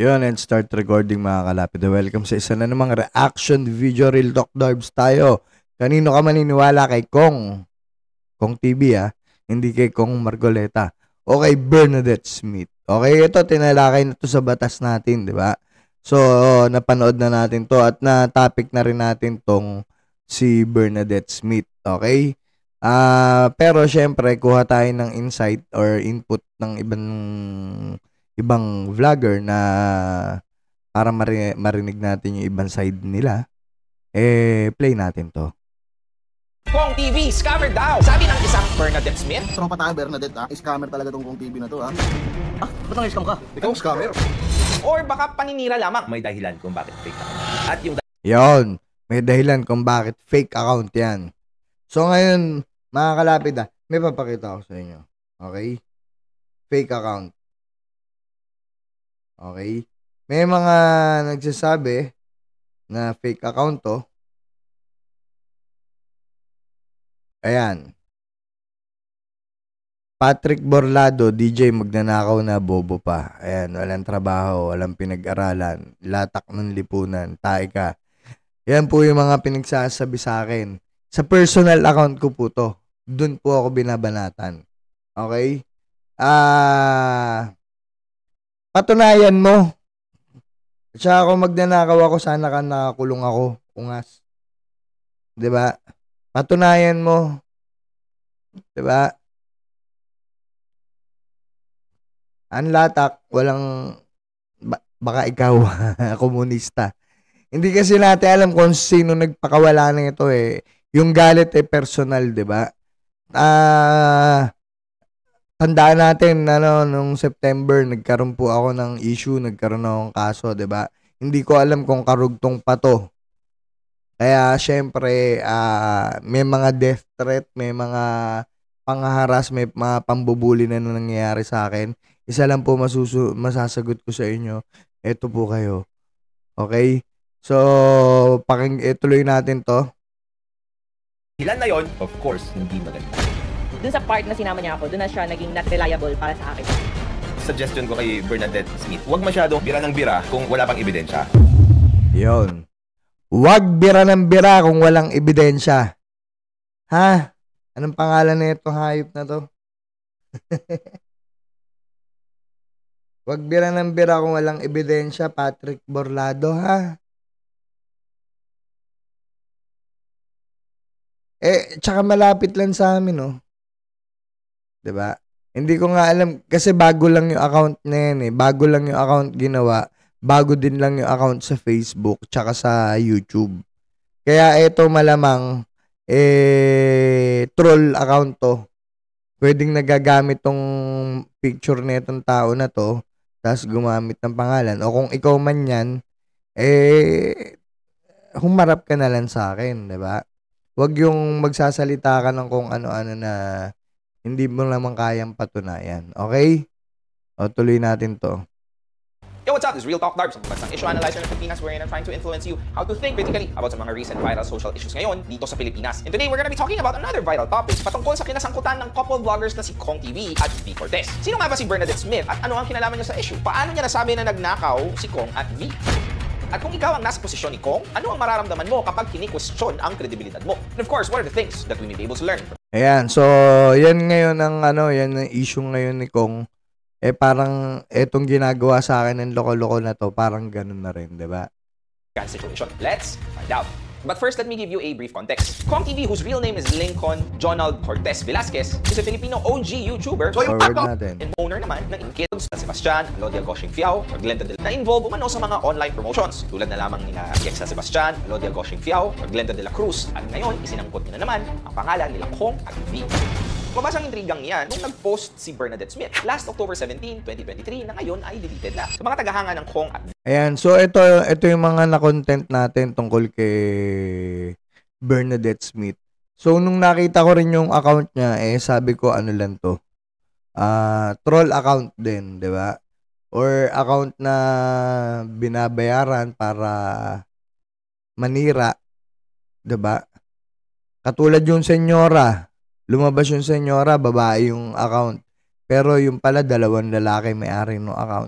Yun, and start recording mga kalapit. Welcome sa isa na namang reaction video Real Talk Darbs tayo. Kanino ka maniniwala, kay Kong TV hindi kay Kong Margoleta o kay Bernadette Smith. Okay, ito tinalakay na to sa batas natin, di ba? So, napanood na natin to at na-topic na rin natin tong si Bernadette Smith. Okay? Pero syempre, kuha tayo ng insight or input ng ibang vlogger na para marinig natin yung ibang side nila. Play natin to. Kong TV, scammer daw! Sabi ng isang Bernadette Smith. Tropa tayo, Bernadette, Scammer talaga tong Kong TV na to, Ba't nang-scam ka? Ikaw scammer. Or baka paninira lamang. May dahilan kung bakit fake account. At yung Yon, may dahilan kung bakit fake account yan. So ngayon, mga kalapit may papakita ko sa inyo. Okay? Fake account. Okay? May mga nagsasabi na fake account to. Ayan. Patrick Borlado, DJ magnanakaw na, bobo pa. Ayan, walang trabaho, walang pinag-aralan, latak ng lipunan, tae ka. Yan po yung mga pinagsasabi sa akin. Sa personal account ko po to. Doon po ako binabanatan. Okay? Patunayan mo. Tsaka ako magnanakaw ako, sana ka nakakulong ako. Ungas. 'Di ba? Patunayan mo. 'Di ba? Ang latak, walang baka ikaw komunista. Hindi kasi natin alam kung sino nagpakawala ng ito Yung galit personal, 'di ba? Tandaan natin, nung September, nagkaroon po ako ng issue, nagkaroon akong kaso, 'di ba? Hindi ko alam kung karugtong pa to. Kaya, syempre, may mga death threat, may mga panghaharas, may mga pambubuli na nangyayari sa akin. Isa lang po masasagot ko sa inyo. Ito po kayo. Okay? So, tuloy natin to. dahilan na yon, of course, hindi maganda. Dun sa part na sinama niya ako, dun na siya naging not reliable para sa akin. Suggestion ko kay Bernadette Smith, huwag masyadong bira ng bira kung wala pang ebidensya. Yun. Huwag bira ng bira kung walang ebidensya. Ha? Anong pangalan na itong hayop na to? Huwag bira ng bira kung walang ebidensya, Patrick Borlado, ha? Tsaka malapit lang sa amin, no? 'Di ba? Hindi ko nga alam kasi bago lang yung account na yan Bago lang yung account ginawa. Bago din lang yung account sa Facebook tsaka sa YouTube. Kaya ito malamang troll account to. Pwedeng nagagamit tong picture na itong tao na to, tapos gumamit ng pangalan. O kung ikaw man yan, humarap ka na lang sa akin, 'di ba? Huwag yung magsasalita ka ng kung ano-ano na hindi mo naman kayang patunayan. Okay? O, tuloy natin to. Yo, what's up? This is Real Talk Darbs, ang bansang issue analyzer ng Pilipinas wherein I'm trying to influence you how to think critically about sa mga recent viral social issues ngayon dito sa Pilipinas. And today, we're gonna be talking about another viral topic patungkol sa kinasangkutan ng couple vloggers na si Kong TV at V Cortez. Sino nga ba si Bernadette Smith at ano ang kinalaman niya sa issue? Paano niya nasabi na nagnakaw si Kong at V? At kung ikaw ang nasa posisyon ni Kong, ano ang mararamdaman mo kapag kini-question ang kredibilidad mo? And of course, what are the things that we may be able to learn? Ayan, so yan ngayon ang yan ang issue ngayon ni Kong. Parang etong ginagawa sa akin ng loko-loko na to, parang ganun na rin, 'di ba? Situation. Let's find out. But first, let me give you a brief context. Kong TV, whose real name is Lincoln Jonald Cortez Velasquez, is a Filipino OG YouTuber. So, forward natin. And owner naman ng Inkids na Sebastian, Alodia Goshing Fiao, or Glenda de la involve umano sa mga online promotions. Tulad na lamang nila Yexa Sebastian, Alodia Goshing Fiao, or Glenda de la Cruz. At ngayon, isinangkot niya na naman ang pangalan nila Kong at V. Lumabas ang intrigang yan nung nag-post si Bernadette Smith last October 17, 2023 na ngayon ay deleted na. Sa mga tagahanga ng Kong at Ayan, so ito yung mga na-content natin tungkol kay Bernadette Smith. So nung nakita ko rin yung account niya, sabi ko ano lang to. Troll account din, 'di ba? Or account na binabayaran para manira, 'di ba? Katulad yung senyora. Lumabas yung senyora, babae yung account. Pero yung pala, dalawang lalaki may-ari ng account.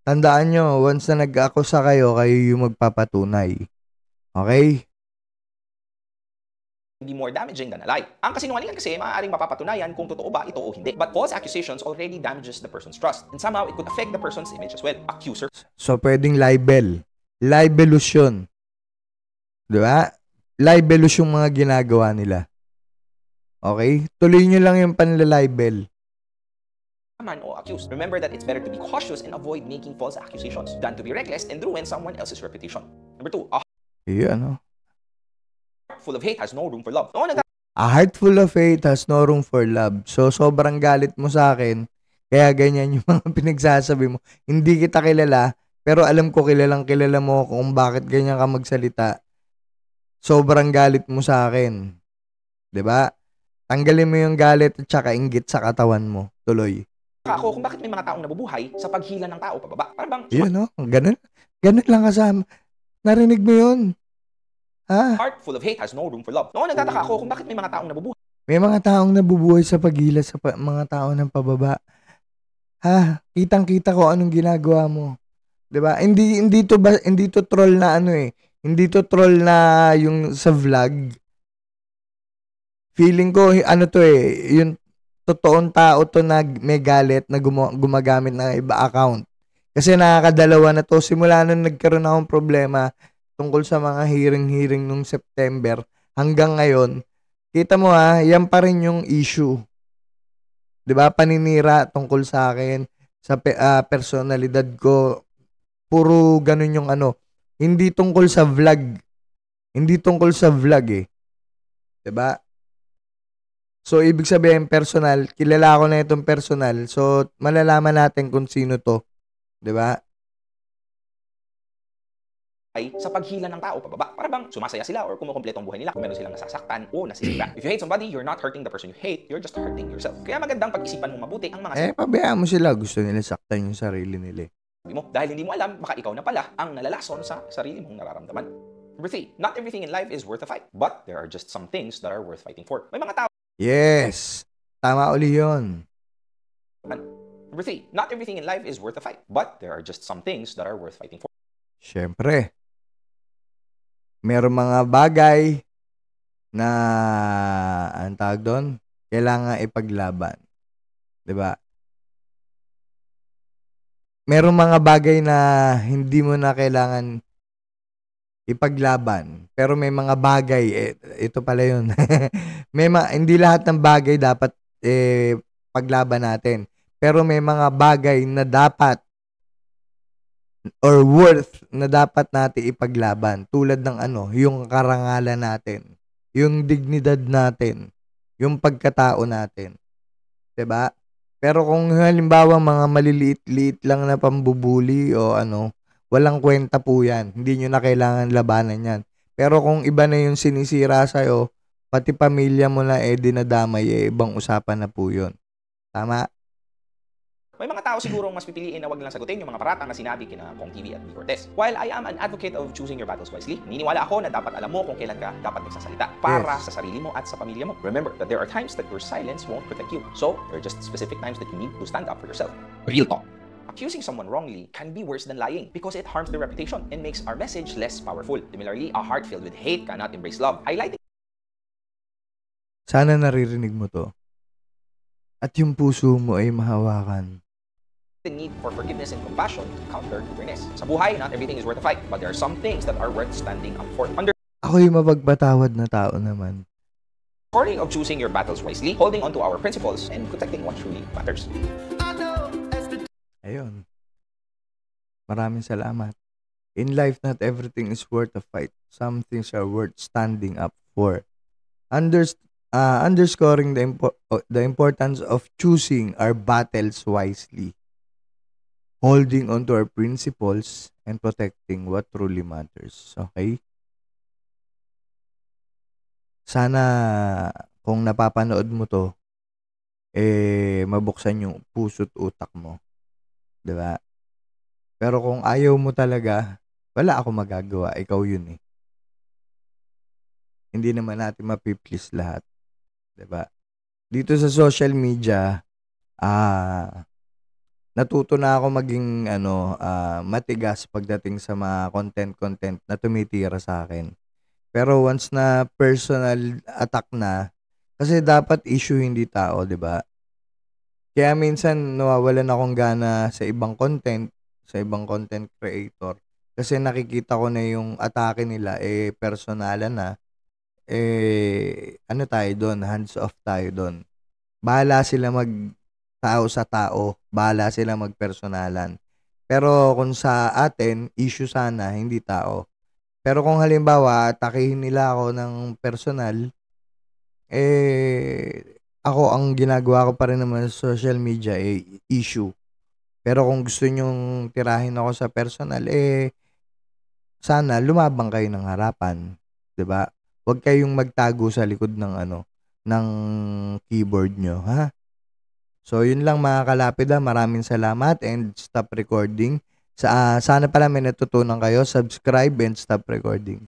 Tandaan nyo, once na nag-akusa kayo, kayo yung magpapatunay. Okay? Hindi more damaging than a lie. Ang kasinungalingan kasi maaaring mapapatunayan kung totoo ba ito o hindi. But false accusations already damages the person's trust, and somehow it could affect the person's image as well. Accuser So, pwedeng libel. Libelous yun. Di ba? Libelous yung mga ginagawa nila. Okay? Tuloy nyo lang yung panlalibel. man o accused. Remember that it's better to be cautious and avoid making false accusations than to be reckless and ruin someone else's reputation. Number 2, a Ano? heart full of hate has no room for love. Noong A heart full of hate has no room for love. So, sobrang galit mo sa akin. Kaya ganyan yung mga pinagsasabi mo. Hindi kita kilala, pero alam ko kilalang kilala mo kung bakit ganyan ka magsalita. Sobrang galit mo sa akin. 'Di ba? Tanggalin mo yung galit at saka inggit sa katawan mo. Tuloy. ako kung bakit may mga taong nabubuhay sa paghila ng tao pababa. Para bang Yun, no? Ganun. Ganun lang kasama. Narinig mo yun. Ha? heart full of hate has no room for love. Noong nagtataka ako kung bakit may mga taong nabubuhay May mga taong nabubuhay sa paghila sa mga tao ng pababa. Ha? Kitang-kita ko anong ginagawa mo. 'Di ba? Hindi to troll na ano eh. Hindi to troll na yung sa vlog. Feeling ko ano to eh, yung totoong tao to na may galit na gumagamit ng iba account. Kasi nakakadalawa na to simula nung nagkaroon akong problema tungkol sa mga hearing nung September hanggang ngayon. Kita mo yan pa rin yung issue. 'Di ba? Paninira tungkol sa akin, sa personalidad ko. Puro ganun yung ano. Hindi tungkol sa vlog. Hindi tungkol sa vlog eh. 'Di ba? So, ibig sabihin, personal. Kilala ko na itong personal. So, malalaman natin kung sino to. 'Di ba? sa paghila ng tao pababa. Para bang sumasaya sila or kumukumpleto ang buhay nila kung meron silang nasasaktan o nasisira. If you hate somebody, you're not hurting the person you hate, you're just hurting yourself. Kaya magandang pag-isipan mong mabuti ang mga Pabayaan mo sila. Gusto nila saktan yung sarili nila. sabi mo. Dahil hindi mo alam, baka ikaw na pala ang nalalason sa sarili mong nararamdaman. Number 3, not everything in life is worth a fight, but there are just some things that are worth fighting for. May mga tao Yes. Tama uli yun. Number 3, not everything in life is worth a fight, but there are just some things that are worth fighting for. Siyempre. Merong mga bagay na, ang tawag doon, kailangan ipaglaban. 'Di ba? Merong mga bagay na hindi mo na kailangan ipaglaban. Pero may mga bagay, ito pala yun. Hindi lahat ng bagay dapat paglaban natin. Pero may mga bagay na dapat or worth na dapat natin ipaglaban. Tulad ng yung karangalan natin, yung dignidad natin, yung pagkatao natin. 'Di ba? Pero kung halimbawa mga maliliit-liit lang na pambubuli o walang kwenta po yan. Hindi nyo na kailangan labanan yan. Pero kung iba na yung sinisira sa'yo, pati pamilya mo na dinadamay, ibang usapan na po yun. Tama? May mga tao sigurong mas pipiliin na wag lang sagutin yung mga paratang na sinabi kina Kong TV at B. Cortez. While I am an advocate of choosing your battles wisely, naniniwala ako na dapat alam mo kung kailan ka dapat magsasalita para sa sarili mo at sa pamilya mo. Remember that there are times that your silence won't protect you. So, there are just specific times that you need to stand up for yourself. Real talk. Accusing someone wrongly can be worse than lying because it harms their reputation and makes our message less powerful. Similarly, a heart filled with hate cannot embrace love. Highlighting Sana naririnig mo to. At yung puso mo ay mahawakan. the need for forgiveness and compassion to counter bitterness. Sa buhay, not everything is worth a fight, but there are some things that are worth standing up for. Ako yung mapagpatawad na tao naman. Underscoring of choosing your battles wisely, holding on to our principles, and protecting what truly matters. Ayun. Maraming salamat. In life, not everything is worth a fight. Some things are worth standing up for. Underscoring the importance of choosing our battles wisely. Holding on to our principles and protecting what truly matters. Okay? Sana kung napapanood mo to, mabuksan yung puso't utak mo. 'Di ba? Pero kung ayaw mo talaga, wala akong magagawa. Ikaw yun eh. Hindi naman natin mapiplease lahat. 'Di ba? Dito sa social media, natuto na ako maging matigas pagdating sa mga content na tumitira sa akin. Pero once na personal attack na, kasi dapat issue hindi tao, 'di ba? Kaya minsan nawawalan akong gana sa ibang content creator kasi nakikita ko na yung atake nila personalan na, ano tayo doon, hands off tayo doon. Bahala sila mag tao sa tao, bahala sila magpersonalan. Pero kung sa atin, issue sana, hindi tao. Pero kung halimbawa, atakihin nila ako ng personal, ako ang ginagawa ko pa rin naman sa social media, issue. Pero kung gusto nyong tirahin ako sa personal, sana lumabang kayo ng harapan, 'di ba? Huwag kayong magtago sa likod ng ng keyboard nyo, ha? So, yun lang mga kalapida. Maraming salamat and stop recording. Sana pala may natutunan kayo. Subscribe and stop recording.